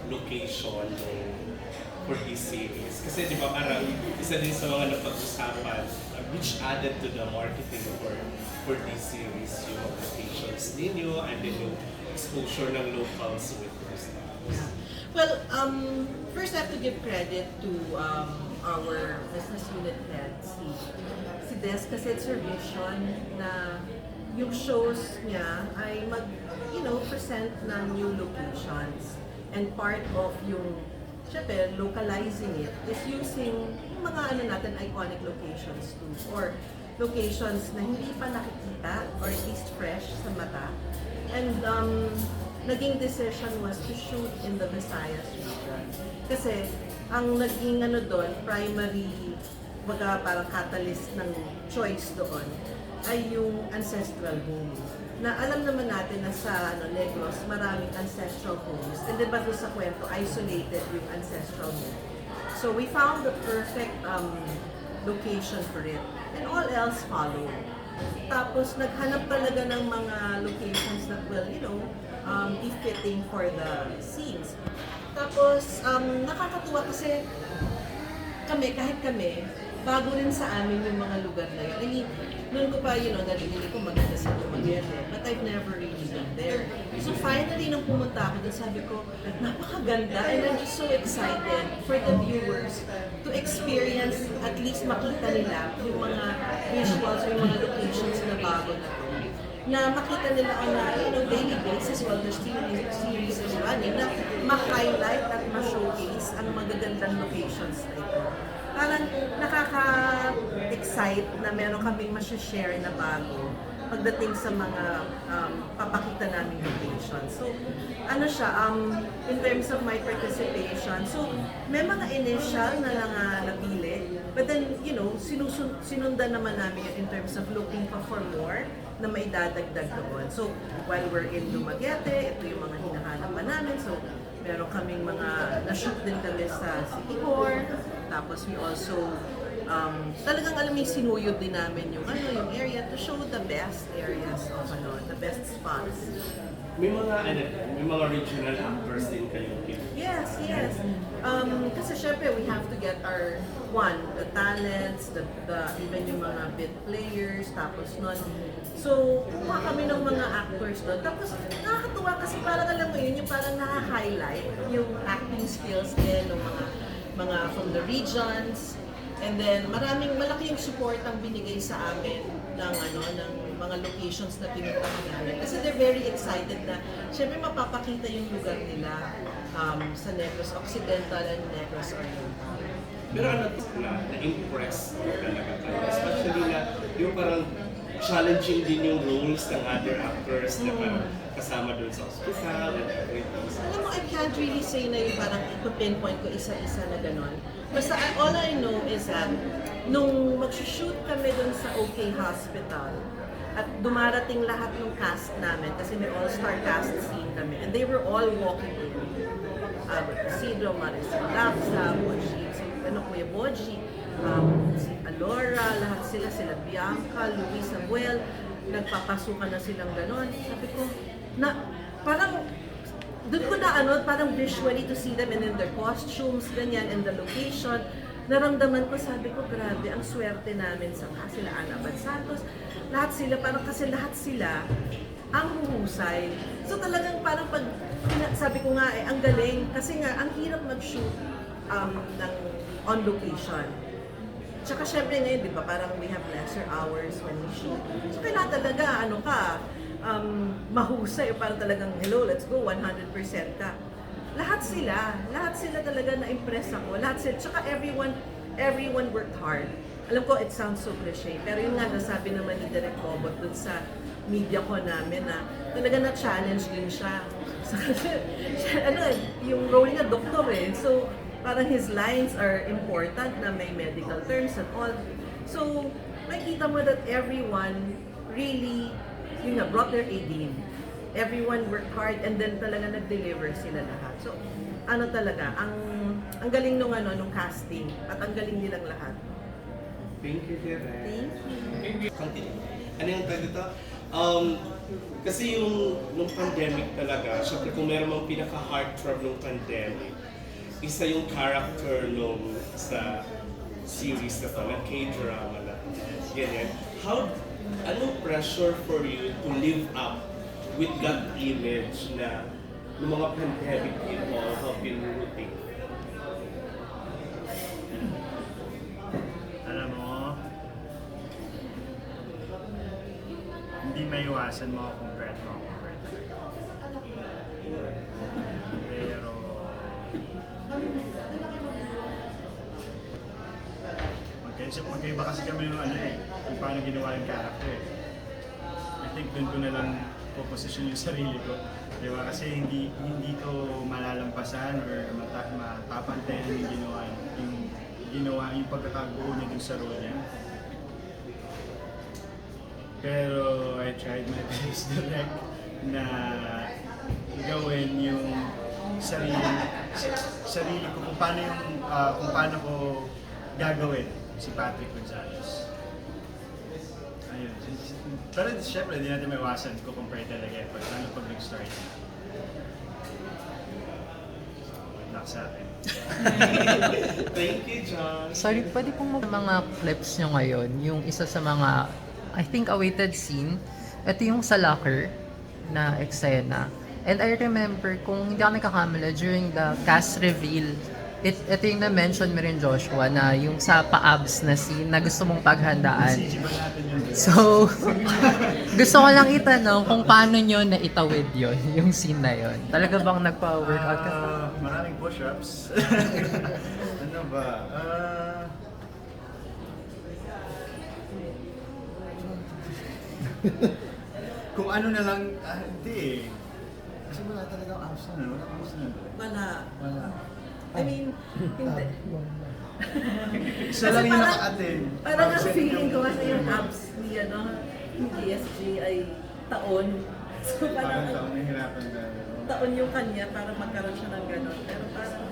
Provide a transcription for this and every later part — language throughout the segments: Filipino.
location for this series? Kasi di ba parang isa din sa mga napag-usapan, which added to the marketing for this series, yung locations ninyo and then yung exposure ng locals with those stars. Yeah. Well, first I have to give credit to our business unit head, si Des, kasi it's her vision na yung shows niya ay present ng new locations. And part of yung, syempre, localizing it is using yung mga natin, iconic locations too. Or locations na hindi pa nakikita or at least fresh sa mata. And naging decision was to shoot in the Visayas region. Kasi ang naging doon, primary, parang catalyst ng choice doon ay yung ancestral home. Na alam naman natin na sa Negros, maraming ancestral homes. And then ba doon sa kwento, isolated yung ancestral home. So we found the perfect location for it. And all else followed. Tapos naghanap talaga ng mga locations that will, be fitting for the scenes. Tapos nakakatuwa kasi kahit kami, bago rin sa amin yung mga lugar na yun. I mean, noon ko pa, narinig ko maganda sa Dumaguete, but I've never really been there. So finally, nung pumunta ako doon, sabi ko, napakaganda, and I'm just so excited for the viewers to experience, at least makita nila yung mga visuals or yung mga locations na bago na to. Na makita nila on a daily basis while the series is running, na ma-highlight at ma-showcase ang magagandang locations na ito. Parang nakaka-excite na meron kaming share na bago pagdating sa mga papakita naming location. So, in terms of my participation, so may mga initial na napili, but then, sinundan naman namin yun in terms of looking for more na may dadagdag doon. So, while we're in Dumaguete, ito yung mga hinahanapan namin. So, meron kaming mga na-shoot din kami sa City Hall. Tapos we also, talagang sinuyod din namin yung area to show the best areas of the best spots. May mga regional actors din kayo. Yes. Kasi syempre we have to get the talents, even yung mga bit players, tapos nun. So, kumuha kami ng mga actors doon. Tapos, nakakatuwa kasi parang alam mo yun, yung parang na-highlight yung acting skills din ng mga from the regions. And then, malaki yung support ang binigay sa amin ng mga locations na pinuntahan namin. Kasi they're very excited na, syempre mapapakita yung lugar nila sa Negros Occidental and Negros Oriental. Pero na-impress talaga kayo? Especially na yung parang challenging din yung roles ng other actors na parang kasama doon sa hospital and everything. Alam mo, I can't really say na yung parang ipapinpoint ko isa-isa na gano'n. Basta all I know is that nung mag-shoot kami doon sa OK Hospital at dumarating lahat ng cast namin kasi may all-star cast scene kami and they were all walking in. Isidro, Maricel Lafsa, Kuya Boji, si Alora, lahat sila Bianca, Luis Samuel, nagpapasukan na silang ganon. Sabi ko, parang, doon ko parang visually to see them and in their costumes, ganyan, and the location, naramdaman ko, sabi ko, grabe, ang swerte namin sa sila Ana Abad Santos, lahat sila, ang huhusay. So talagang parang sabi ko nga ang galing, kasi nga, ang hirap mag-shoot on location. Tsaka syempre ngayon, di ba, parang we have lesser hours when we shoot. So kailangan talaga, mahusay, parang talagang, hello, let's go, 100% ka. Lahat sila talaga na-impress ako. Tsaka everyone worked hard. Alam ko, it sounds so cliche, pero yun nga, nasabi naman ni Direk Bobot dun sa media ko namin na talaga na-challenge din siya. Yung role niya, doktor eh. So, parang his lines are important na may medical terms and all. So, makikita mo that everyone really, brought their A game. Everyone worked hard and then talaga nag-deliver sila lahat. So, talaga, ang galing nung casting at ang galing nilang lahat. Thank you, Direk. Thank you. Continue. Ano yung dito? Kasi yung nung pandemic talaga, syempre kung meron mang pinaka-heartthrob nung pandemic, isa yung character nung sa series na to, na K-drama na ganyan. Anong pressure for you to live up with that image na ng mga pandemic people have been rooting? Alam mo, hindi maiwasan mo kung compare talaga. Pero, magkaiba kasi kami yung kung paano ginawa yung character. I think doon ko na lang po-position yung sarili ko. Di ba? Kasi hindi ko malalampasan or matapantayan yung pagkakabuo niya dun sa role niya. Pero I tried my best direct na gawin yung sarili ko kung paano ko gagawin si Patrick Gonzalez. Ayun. Pero syempre, hindi natin maiwasan ko compare talaga lalo pag nag-start. Good luck sa atin. Thank you, John. Sorry, pwede pong mga clips nyo ngayon, yung isa sa mga, I think, awaited scene. Ito yung sa locker na eksena. And I remember, kung hindi ako nagkakamala, during the cast reveal, ito yung na-mention mo rin, Joshua, na yung sa pa-abs na scene na gusto mong paghandaan. Sige ba natin yun? So, gusto ko lang itanong kung paano nyo naitawid yon yung scene na yon. Talaga bang nagpa-workout ka? Maraming push-ups. Ano ba? Kung ano na lang, hindi eh. Kasi wala talagang abs na. Wala abs na. Wala. I mean, hindi. Isa lang yung naka-attend. Parang ang feeling ko kasi yung abs ni ESG ay taon. So Parang parang taon nahihirapan na. taon yung kanya para magkaroon siya ng gano'n. Pero parang,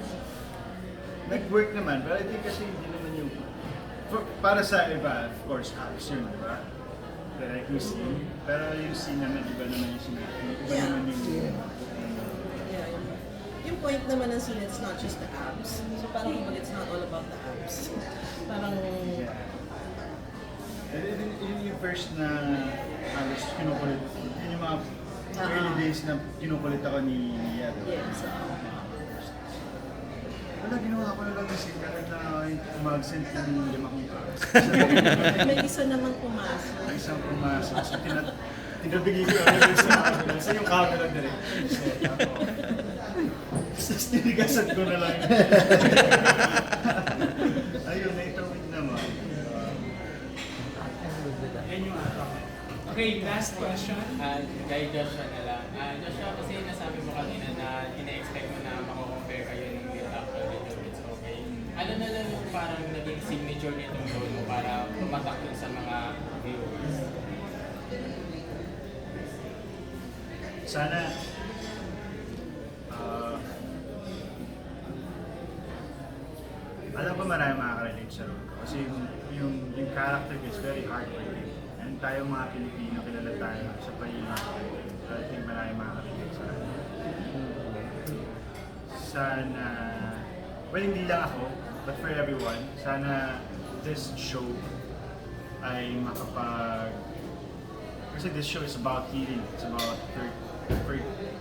Nag-work naman, pero hindi kasi hindi naman yung... para sa iba, of course, abs yun, di ba? Like yung scene. Pero yung scene naman, iba naman yung sinabi. Iba Yeah. naman yung... yeah, yung point naman ng scene, it's not just the abs. So parang kumbaga, it's not all about the abs. Parang, Yeah. Yun yung first na halos kinukulit. Yun yung mga early days na kinukulit ako ni Nia. yes. Wala, ginawa ko na lang yung scene kahit na mag-send ng 5 kong abs. May isa namang pumasok. May isang pumasok. So, tinabigay ko agad yung sa yung camera direct. Tapos tinigasan ko na lang. Ayun, naitawid naman. Yan yung Okay, last question. Kay Joshua na lang. Joshua, kasi nasabi mo kanina na ina-expect mo na mako-compare kayo ng Little Actor Little It's Okay. Ano na lang yung parang naging signature nitong role mo para tumatak dun sa mga viewers? Sana alam ko marami makaka-relate sa role ko kasi yung character ko is very heartbreaking. And tayo mga Pilipino, kilala tayo sa pagiging. So I think marami makaka-relate sa akin. Sana, well hindi lang ako, but for everyone, sana this show ay kasi this show is about healing, it's about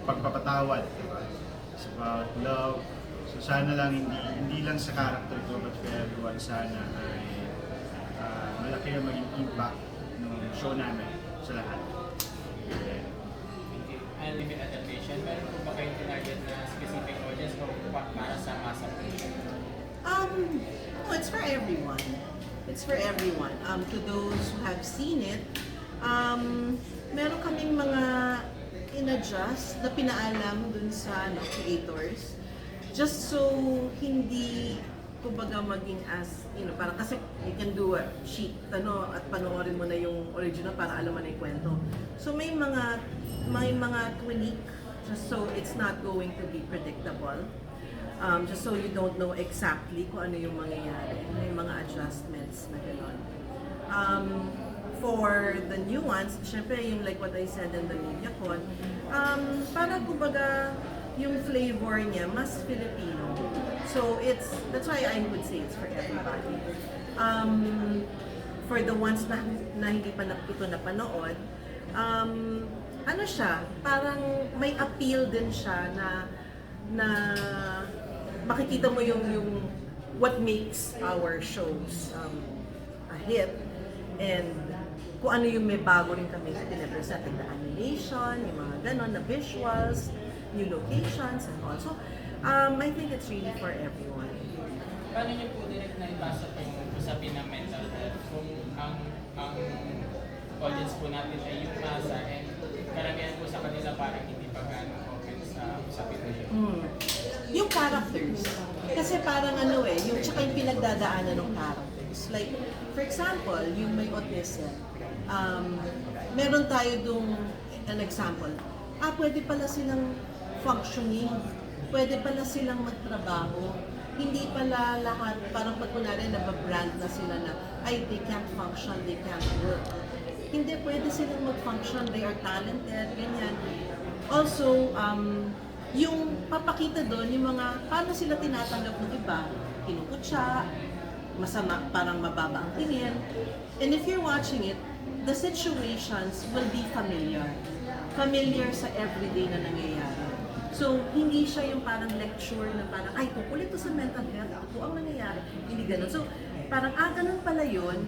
pagpapatawad, diba? It's about love. So sana lang hindi lang sa character ko but for everyone sana ay malaki ang maging impact ng show namin sa lahat. And limit adaptation, meron po ba kayong tinarget na specific audience o para sa masa? No, it's for everyone. It's for everyone. To those who have seen it, meron kaming mga in-adjust na pinaalam dun sa creators. Just so hindi kumbaga maging as, parang kasi you can do a sheet, at panoorin mo na yung original para alam mo na yung kwento. So may mga tweak just so it's not going to be predictable. Just so you don't know exactly kung ano yung mangyayari. May mga adjustments na gano'n. for the new ones, syempre yung like what I said in the MediaCon, para kumbaga yung flavor niya mas Filipino. So that's why I would say it's for everybody. For the ones na hindi pa ito napanood, ano siya, parang may appeal din siya na makikita mo yung what makes our shows a hit, and kung ano yung may bago rin kami pinapresent, like the animation, yung mga ganon na visuals, new locations and all. So I think it's really for everyone. Paano niyo po direct na ipasok yung usapin ng mental health kung ang audience po natin ay yung masa, and karamihan po sa kanila parang hindi pa gaano open sa usapin na yun? Yung characters. Kasi parang yung tsaka yung pinagdadaanan ng characters. Like, for example, yung may autism, meron tayo dung an example. Pwede pala silang functioning, pwede pala silang magtrabaho, hindi pala lahat, parang pag kunwari nababrand na sila na, ay, they can't function, they can't work. Hindi, pwede silang mag-function, they are talented, ganyan. Also, yung papakita doon, yung mga, paano sila tinatanggap ng iba, kinukutsa, masama, parang mababa ang tingin. And if you're watching it, the situations will be familiar. Familiar sa everyday na nangyayari. So, hindi siya yung parang lecture na parang, ay, tungkol ito sa mental health, ito ang nangyayari. Hindi ganun. So, parang, ganun pala yun.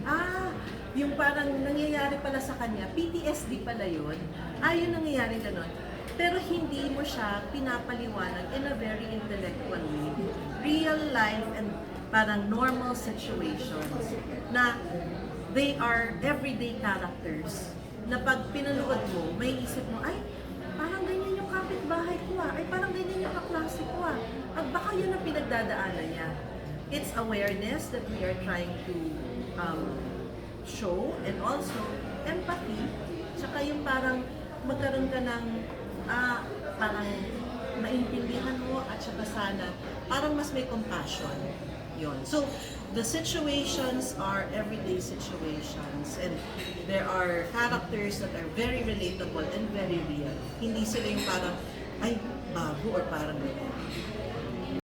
Yung parang nangyayari pala sa kanya, PTSD pala yun. Yun nangyayari ganun. Pero hindi mo siya pinapaliwanag in a very intellectual way. Real life and parang normal situations na they are everyday characters na pag pinanood mo, may isip mo, ay, parang ganyan yung kapitbahay ko ay parang ganyan yung kaklase ko at baka yun ang pinagdadaanan niya. It's awareness that we are trying to show, and also empathy, tsaka yung parang magkaroon ka ng parang maintindihan mo at saka sana parang mas may compassion. Yun. So, the situations are everyday situations, and there are characters that are very relatable and very real. Hindi sila yung parang, ay, bago or parang ganyan.